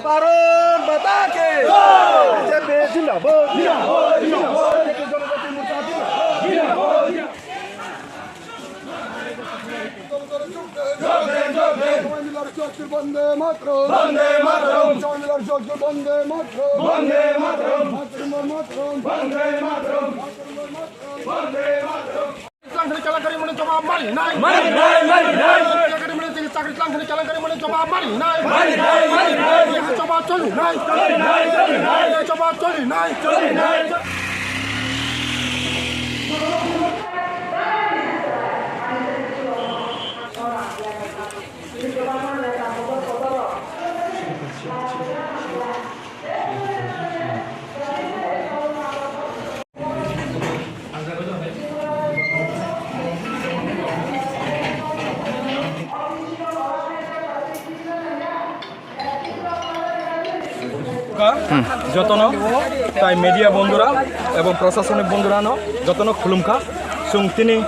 পারন বাতাকে জেপে জিন্দাবাদ বন্দে মাতরম বন্দে মাতরম চন্দ্রের চক্র বন্দে মাতরম বন্দে মাতরম মাতরম মাতরম বন্দে মাতরম বন্দে মাতরম চাকরি চালাকারী মানে জবাব মারি নাই মারি নাই মারি নাই চাকরি মানে চাকরি চালাকারী মানে জবাব মারি নাই মারি নাই মারি নাই জবাব চলি নাই চলি নাই চলি নাই জবাব চলি নাই চলি নাই যতন তাই মিডিয়া বন্ধুরা এবং প্রশাসনিক বন্ধুরা যতন খুলুমখা जों दिनै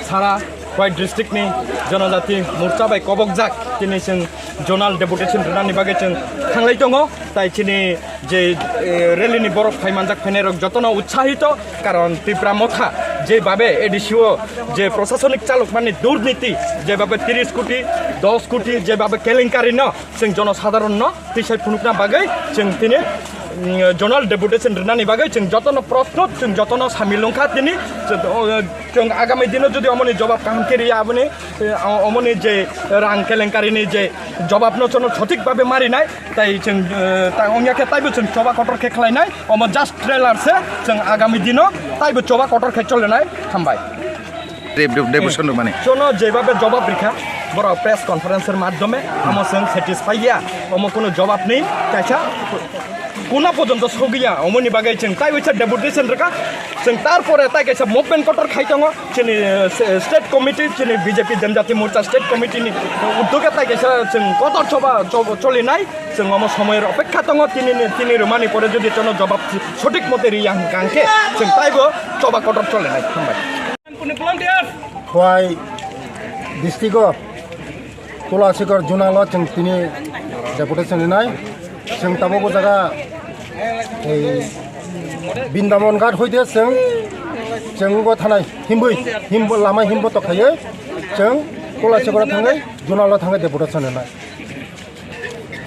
सारा वाइट डिस्ट्रिक्टनि जनजाति मोर्चा बाय कबकजाक दिनै जों जनाल डेपुटेसन रनानि बागै जों थांलाय दङ ताइ दिनै जे रेलिनि बरफ फाइमानजाक फैनाय रक जतन उत्साहित कारण त्रिपुरा मथा जेभावे एडिसिओ जे प्रशासनिक चालक माने दुर्नीति जेभावे 30 कोटी 10 कोटी जेभावे केलेंकारि न जों जनसाधारण न फैसा फुनुकना बागै जों दिनै जनाल डेपुटेसन रनानि बागै जों जतन प्रश्न जों जतन सामिलंखा दिनै जों आगामी दिन जुदि अमनि जवाब कामगिरिया आबनि अमनि जे रां केलेंकारिनि जे जवाब नचन सठिक भाबे मारिनाय ताइ जों अंगियाके ताइबो जों चबा कटर के खालायनाय अम जस्ट ट्रेलार से जों आगामी दिन ताइबो चबा कटर के चलनाय थांबाय डेपुटेसन माने जों जेभाबे जवाब रिखा बर प्रेस कन्फारेंसर माध्यमे हम जों सेटिसफाइया अम कोनो जवाब नहीं कायसा कोना पर्यन्त सगिया अमनि बागै जों ताइ वैसा डेपुटेसन रेखा जों तारपरे ताइ कैसा मुभमेन्ट कटर खाइदङ जोंनि स्टेट कमिटि जोंनि बीजेपी जनजाति मोर्चा स्टेट कमिटिनि उद्योगे ताइ कैसा जों कटर सभा चलिनाय जों अम समयर अपेक्षा दङ तिनि रोमानि परे जुदि जों जवाब सठिक मते रिया गांके जों ताइबो सभा कटर चलिनाय थांबाय खवाइ डिस्ट्रिक्टआव तुलासिगर जुनाल जों तिनि डेपुटेसन होनाय जों ताबो जागा बिन्दामन घाट होइदे जों थानाय हिम्बो लामा हिम्बो तखायो जों तुलासिगर थाङै जुनाल थाङै डेपुटेसन होनाय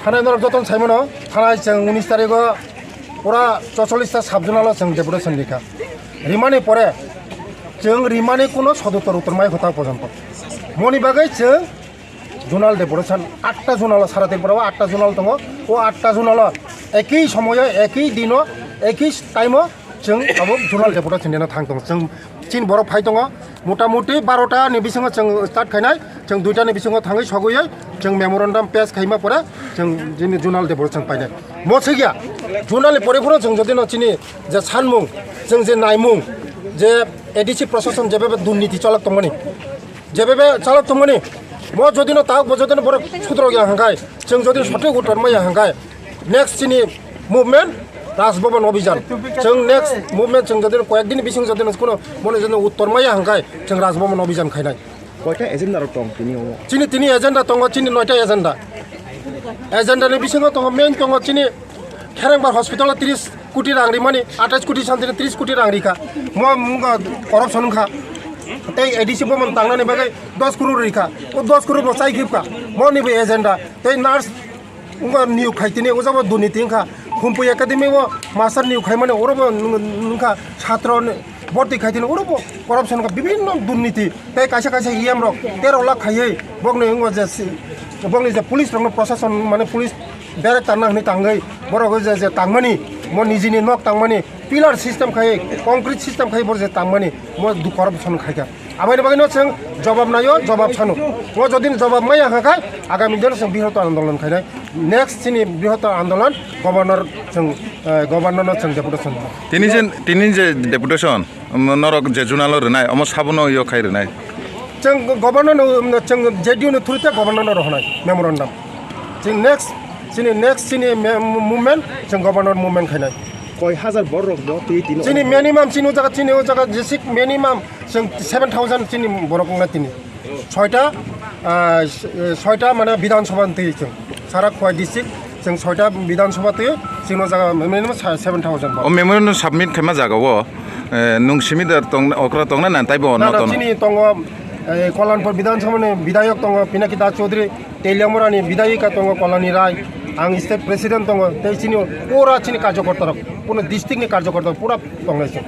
थानाय नरक जतन साइमन थानाय जों 19 तारिखआव पुरा 44टा साब जुनाल जों डेपुटेसन लिखा रिमानि परे जों रिमानि कोनो सदुत्तर उत्तरमाय हता पर्यन्त मनि बागै जों जुनाल डेपुटेसन 8टा जुनाल सारा त्रिपुराव 8टा जुनाल दङ ओ 8टा जुनाल एकै समय एकै दिन एकै टाइम जों अब जुनाल डेपुटेसन देना थांदों जों चिन बरफ फाइ दङ मटामटी 12टा नि बिसङाव जों स्टार्ट खायनाय जों 2टा नि बिसङाव थाङै सगयै जों मेमोरेन्डाम पेज खाइमा परे जों जोंनि जुनाल डेपुटेसन पाइनाय मसे गया जुनाल परिफोराव जों जदि नचिनि जे सानमुं जों जे नायमुं जे एडिसि प्रशासन जेबेबे दुर्नीति चालक दंमोन जेबेबे चालक दंमोन म जदिनो ताक बजदिनो बर सुद्र गया हंगाय जों जदिनो सठिक उत्तर मैया हंगाय नेक्स्ट चिनि मुभमेन्ट राजभवन अभियान जों नेक्स्ट मुभमेन्ट जों जदिनो कयेक दिन बिसिं जदिनो कोनो मने जदिनो उत्तर मैया हंगाय जों राजभवन अभियान खायनाय कयटा एजेन्डा दं तिनि एजेन्डा दङ चिनि 9टा एजेन्डा एजेन्डानि बिसिङाव दङ मेन दङ चिनि खेरेंबार हस्पिटाल 30 कोटी रां रिमानि 28 कोटी सान्तिनि 30 कोटी रां रिखा म करप्सन खा तै एडिसि बमन तांनानै बागै 10 करोड़ रिखा ओ 10 करोड़ बचाइ गिबका मनि बे एजेन्डा तै नार्स निउ खाइतिनि ओजाबो दुर्नीति खा हुम्पु एकाडेमि वो मास्टर निउ खाइ माने ओरबो नखा छात्र भर्ती खाइतिनि ओरबो करप्सन का विभिन्न दुर्नीति तै काइसा काइसा इएम रक 13 लाख खाइ बगने बगने जे पुलिस रंग प्रशासन माने पुलिस डाइरेक्ट तांनानै तांगै बरगो जे तांमानि म निजिनि नक तांमानि पिलार सिस्टम खाइ कंक्रीट सिस्टम खाइ बर जे तांमानि म दु करप्सन खाइका आबाइनि बागैनो जों जवाब नायो जवाब सानो म जदिन जवाब मैया खाखाय आगामी दिन जों बृहत आन्दोलन खाइनाय नेक्स्ट चिनि बृहत आन्दोलन गभर्नर जों जों डेपुटेसन तिनि जे डेपुटेसन नरक जे जुनाल रनाय अम साबनो यो खाइ रनाय जों गभर्नर जों जेडिउ नि थ्रुते गभर्नर रहनाय मेमोरेन्डाम जों नेक्स्ट चिनि मुभमेन्ट जों गभर्नर मुभमेन्ट खाइनाय কয় হাজার বড় রক তিনি চিনি মিনিমাম চিনি ও জায়গা যেসিক মিনিমাম जों 7,000 চিনি বড় কংনা তিনি ছয়টা মানে বিধানসভা তৈরি जों सारा खवाई डिस्ट्रिक्ट जों ছয়টা বিধানসভা তৈরি जोंनाव जागा मिनिमाम 7,000 ও মেমোরেন্ডাম সাবমিট খাইমা জাগাও नोंसिमिदार तंग अक्रा तंगना ना ताइबो नतन চিনি তঙ্গ কল্যাণপুর বিধানসভাनि বিধায়ক তঙ্গ পিনাকি দাস চৌধুরী তেলিয়ামুরানি বিধায়িকা তঙ্গ কল্যাণী রায় आं स्टेट प्रेसिडेंट दङ त्यही चिनि पुरा चिनि कार्यकर्ता पुरा डिस्ट्रिक्टनि कार्यकर्ता पुरा दंगाइছে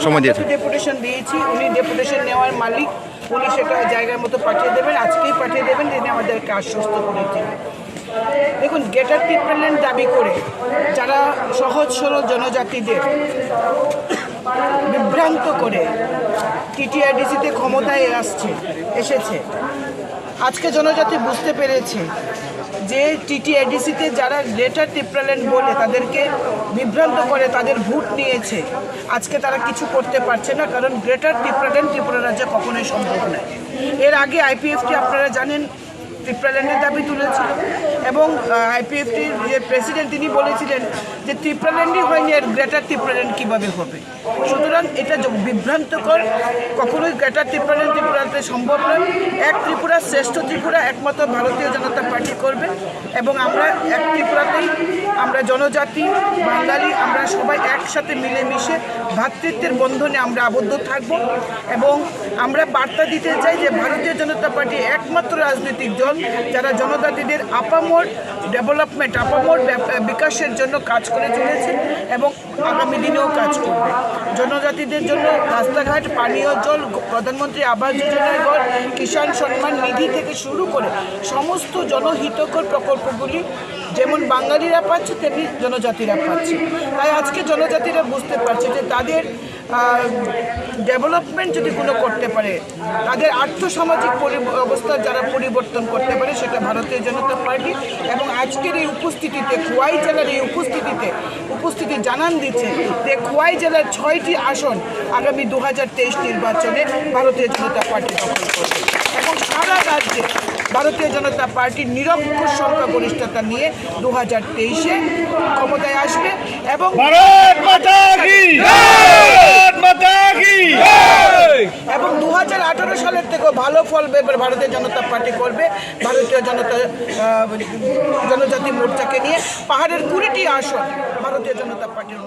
সময় দিয়েছে ডেপুটেশন দিয়েছি উনি ডেপুটেশন নেওয়ার মালিক উনি সেটা জায়গার মতো পাঠিয়ে দেবেন আজকেই পাঠিয়ে দেবেন তিনি আমাদেরকে আশ্বস্ত করেছেন দেখুন গ্রেটার ত্রিপুরাল্যান্ড দাবি করে যারা সহজ সরল জনজাতিদের বিভ্রান্ত করে টিটিআইডিসিতে ক্ষমতায় এসেছে আজকে জনজাতি বুঝতে পেরেছে যে টিটিআইডিসিতে যারা গ্রেটার ত্রিপুরাল্যান্ড বলে তাদেরকে বিভ্রান্ত করে তাদের ভোট নিয়েছে আজকে তারা কিছু করতে পারছে না কারণ গ্রেটার ত্রিপুরাল্যান্ড ত্রিপুরা রাজ্যে কখনোই সম্ভব নয় এর আগে আইপিএফটি আপনারা জানেন ত্রিপুরাল্যান্ডের দাবি তুলেছিল এবং আইপিএফটির যে প্রেসিডেন্ট তিনি বলেছিলেন যে ত্রিপুরাল্যান্ডই হয়নি আর গ্রেটার ত্রিপুরাল্যান্ড কীভাবে হবে সুতরাং এটা বিভ্রান্তকর কখনোই গ্রেটার ত্রিপুরাল্যান্ড ত্রিপুরাতে সম্ভব নয় এক ত্রিপুরা শ্রেষ্ঠ ত্রিপুরা একমাত্র ভারতীয় জনতা পার্টি করবে এবং আমরা এক ত্রিপুরাতেই আমরা জনজাতি বাঙালি আমরা সবাই একসাথে মিলেমিশে ভ্রাতৃত্বের বন্ধনে আমরা আবদ্ধ থাকব এবং আমরা বার্তা দিতে চাই যে ভারতীয় জনতা পার্টি একমাত্র রাজনৈতিক দল যারা জনজাতিদের আপামর ডেভেলপমেন্ট আপামর বিকাশের জন্য কাজ করে চলেছে এবং আগামী দিনেও কাজ করবে জনজাতিদের জন্য রাস্তাঘাট পানীয় জল প্রধানমন্ত্রী আবাস যোজনার ঘর কিষাণ সম্মান নিধি থেকে শুরু করে সমস্ত জনহিতকর প্রকল্পগুলি যেমন বাঙালিরা পাচ্ছে তেমনি জনজাতিরা পাচ্ছে তাই আজকে জনজাতিরা বুঝতে পারছে যে তাদের ডেভেলপমেন্ট যদি কোনো করতে পারে তাদের আর্থসামাজিক অবস্থা যারা পরিবর্তন করতে পারে সেটা ভারতীয় জনতা পার্টি এবং আজকের এই উপস্থিতিতে খোয়াই জেলার এই উপস্থিতি জানান দিচ্ছে যে খোয়াই জেলার 6টি আসন আগামী 2023 নির্বাচনে ভারতীয় জনতা পার্টি দখল করবে এবং সারা রাজ্যে ভারতীয় জনতা পার্টির নিরঙ্কুশ সংখ্যাগরিষ্ঠতা নিয়ে 2023-এ ক্ষমতায় আসবে এবং এবং 2018 সালের থেকেও ভালো ফল ভারতীয় জনতা পার্টি করবে ভারতীয় জনজাতি মোর্চাকে নিয়ে পাহাড়ের 20টি আসন ভারতীয় জনতা পার্টির